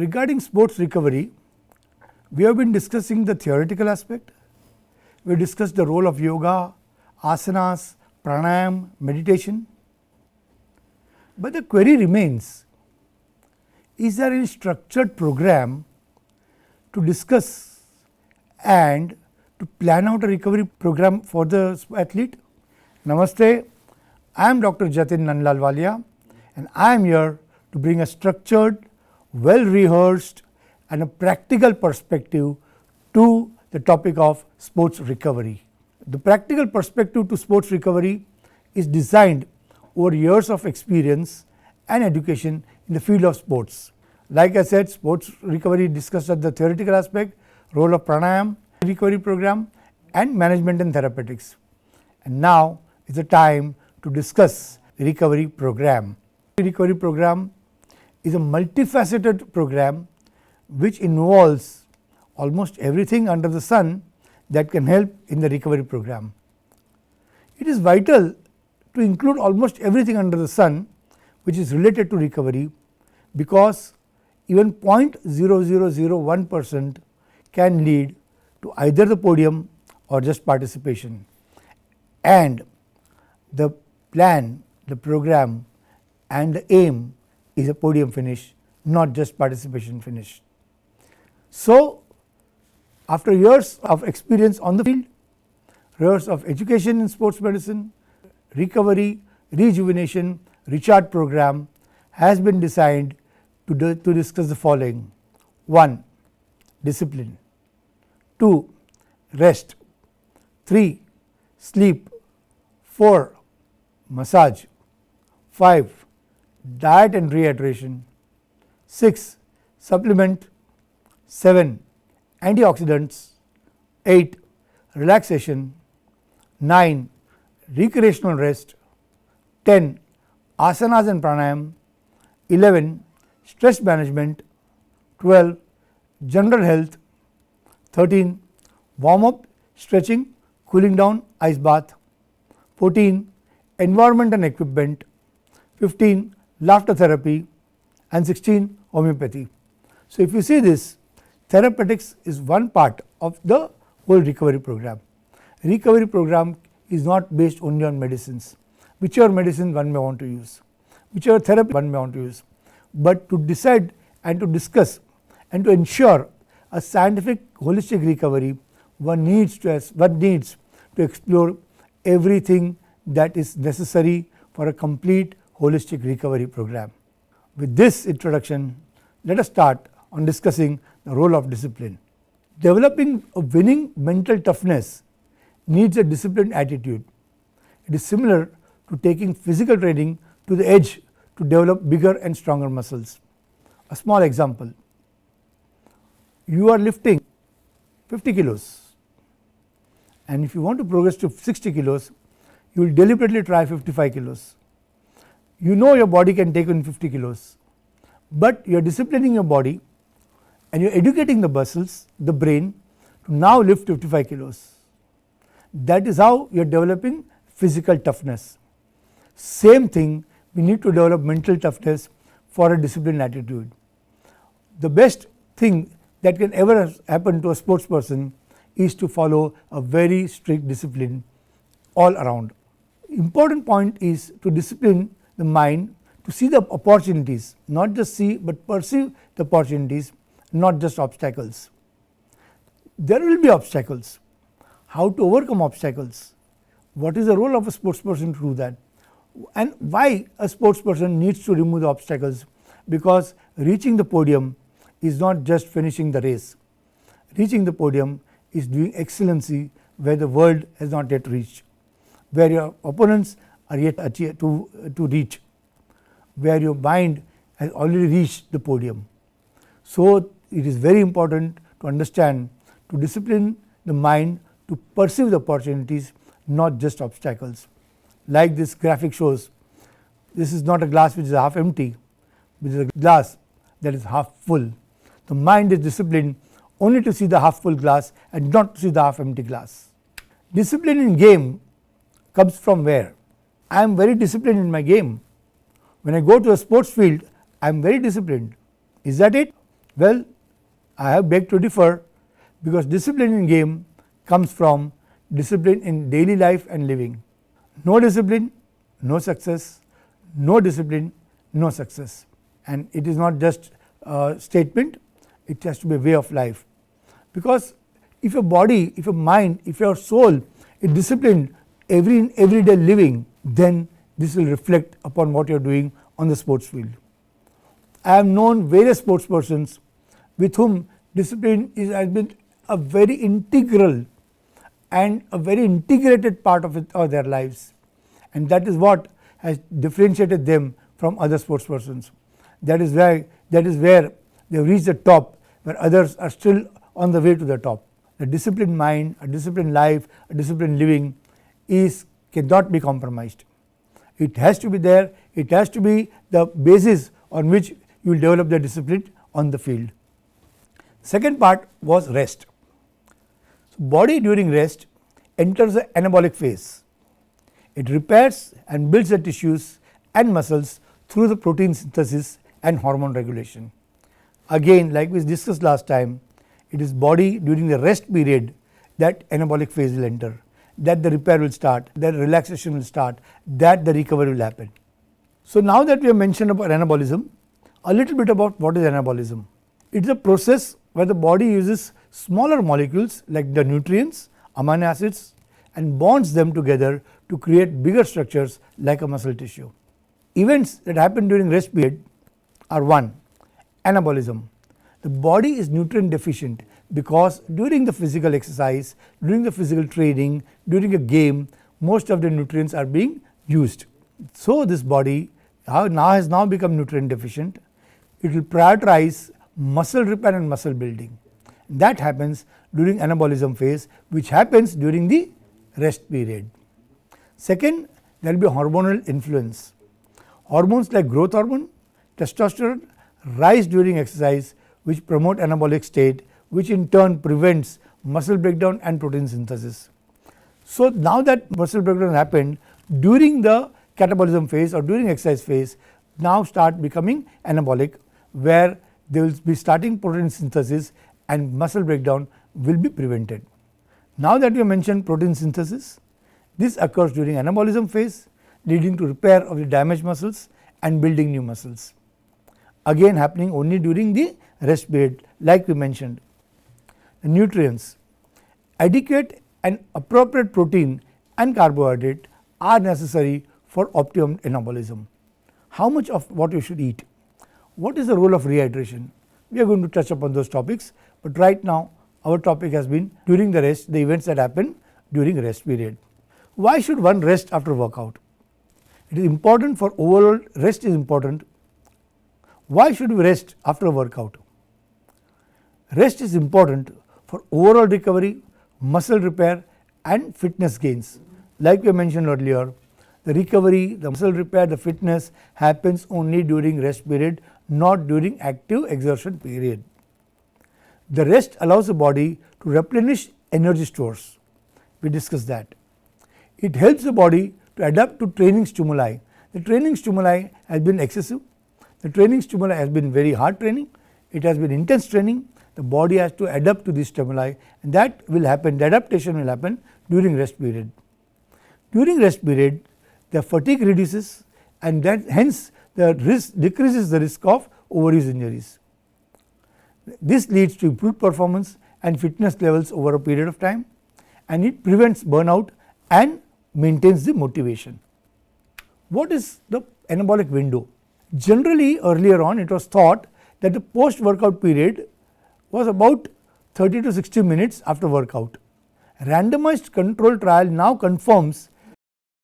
regarding sports recovery, we have been discussing the theoretical aspect. We discussed the role of yoga, asanas, pranayam, meditation. But the query remains, is there any structured program to discuss and to plan out a recovery program for the athlete? Namaste, I am Dr. Jatin Nanlalwalia and I am here to bring a structured, well rehearsed and a practical perspective to the topic of sports recovery. The practical perspective to sports recovery is designed over years of experience and education in the field of sports. Like I said, sports recovery discussed at the theoretical aspect, role of pranayam, recovery program and management and therapeutics. And now is the time to discuss the recovery program. The recovery program is a multifaceted program which involves almost everything under the sun that can help in the recovery program. It is vital to include almost everything under the sun which is related to recovery, because even 0.0001% can lead to either the podium or just participation, and the plan, the program and the aim is a podium finish, not just participation finish. So, after years of experience on the field, years of education in sports medicine, recovery, rejuvenation, recharge program has been designed to discuss the following: 1. Discipline, 2. Rest, 3. Sleep, 4. Massage, 5. Diet and rehydration, 6. Supplement, 7. Antioxidants, 8. Relaxation, 9. Recreational rest, 10. Asanas and pranayam, 11. Stress management, 12. General health, 13. Warm up, stretching, cooling down, ice bath, 14. Environment and equipment, 15. Laughter therapy and 16. Homeopathy. So, if you see this, therapeutics is one part of the whole recovery program. Recovery program is not based only on medicines, whichever medicine one may want to use, whichever therapy one may want to use, but to decide and to discuss and to ensure a scientific holistic recovery, one needs to explore everything that is necessary for a complete holistic recovery program. With this introduction, let us start on discussing the role of discipline. Developing a winning mental toughness needs a disciplined attitude. It is similar to taking physical training to the edge to develop bigger and stronger muscles. A small example: you are lifting 50 kilos, and if you want to progress to 60 kilos, you will deliberately try 55 kilos. You know your body can take on 50 kilos, but you are disciplining your body and you are educating the muscles, the brain, to now lift 55 kilos. That is how you are developing physical toughness. Same thing, we need to develop mental toughness for a disciplined attitude. The best thing that can ever happen to a sports person is to follow a very strict discipline all around. Important point is to discipline the mind to see the opportunities, not just see but perceive the opportunities, not just obstacles. There will be obstacles. How to overcome obstacles? What is the role of a sports person to do that? And why a sports person needs to remove the obstacles? Because reaching the podium is not just finishing the race. Reaching the podium is doing excellency where the world has not yet reached, where your opponents are yet to reach, where your mind has already reached the podium. So, it is very important to understand, to discipline the mind to perceive the opportunities, not just obstacles. Like this graphic shows, this is not a glass which is half empty, this is a glass that is half full. The mind is disciplined only to see the half full glass and not to see the half empty glass. Discipline in game comes from where? I am very disciplined in my game. When I go to a sports field, I am very disciplined. Is that it? Well, I have begged to differ, because discipline in game comes from discipline in daily life and living. No discipline, no success, no discipline, no success. And it is not just a statement, it has to be a way of life. Because if your body, if your mind, if your soul is disciplined everyday living, then this will reflect upon what you are doing on the sports field. I have known various sports persons with whom discipline has been a very integral and a very integrated part of their lives, and that is what has differentiated them from other sports persons. That is where they have reached the top, where others are still on the way to the top. A disciplined mind, a disciplined life, a disciplined living cannot be compromised. It has to be there. It has to be the basis on which you will develop the discipline on the field. Second part was rest. So, body during rest enters the anabolic phase. It repairs and builds the tissues and muscles through the protein synthesis and hormone regulation. Again, like we discussed last time, it is body during the rest period that anabolic phase will enter, that the repair will start, that relaxation will start, that the recovery will happen. So, now that we have mentioned about anabolism, a little bit about what is anabolism. It is a process where the body uses smaller molecules like the nutrients, amino acids, and bonds them together to create bigger structures like a muscle tissue. Events that happen during rest period are: 1. Anabolism. The body is nutrient deficient because during the physical exercise, during the physical training, during a game, most of the nutrients are being used. So, this body has now become nutrient deficient. It will prioritize muscle repair and muscle building. That happens during anabolism phase, which happens during the rest period. Second, there will be hormonal influence. Hormones like growth hormone, testosterone rise during exercise, which promote anabolic state, which in turn prevents muscle breakdown and protein synthesis. So, now that muscle breakdown happened during the catabolism phase or during exercise phase, now start becoming anabolic, where they will be starting protein synthesis and muscle breakdown will be prevented. Now that we have mentioned protein synthesis, this occurs during anabolism phase, leading to repair of the damaged muscles and building new muscles. Again happening only during the rest period, like we mentioned. The nutrients, adequate and appropriate protein and carbohydrate are necessary for optimum anabolism. How much of what you should eat? What is the role of rehydration? We are going to touch upon those topics, but right now our topic has been during the rest, the events that happen during rest period. Why should one rest after workout? It is important for overall rest is important. Why should we rest after a workout? Rest is important for overall recovery, muscle repair and fitness gains. Like we mentioned earlier, the recovery, the muscle repair, the fitness happens only during rest period, not during active exertion period. The rest allows the body to replenish energy stores. We discussed that. It helps the body to adapt to training stimuli. The training stimuli has been excessive. The training stimuli has been very hard training. It has been intense training. The body has to adapt to these stimuli, and that will happen, the adaptation will happen during rest period. During rest period, the fatigue reduces, and that hence the risk decreases the risk of overuse injuries. This leads to improved performance and fitness levels over a period of time, and it prevents burnout and maintains the motivation. What is the anabolic window? Generally, earlier on it was thought that the post workout period was about 30 to 60 minutes after workout. Randomized control trial now confirms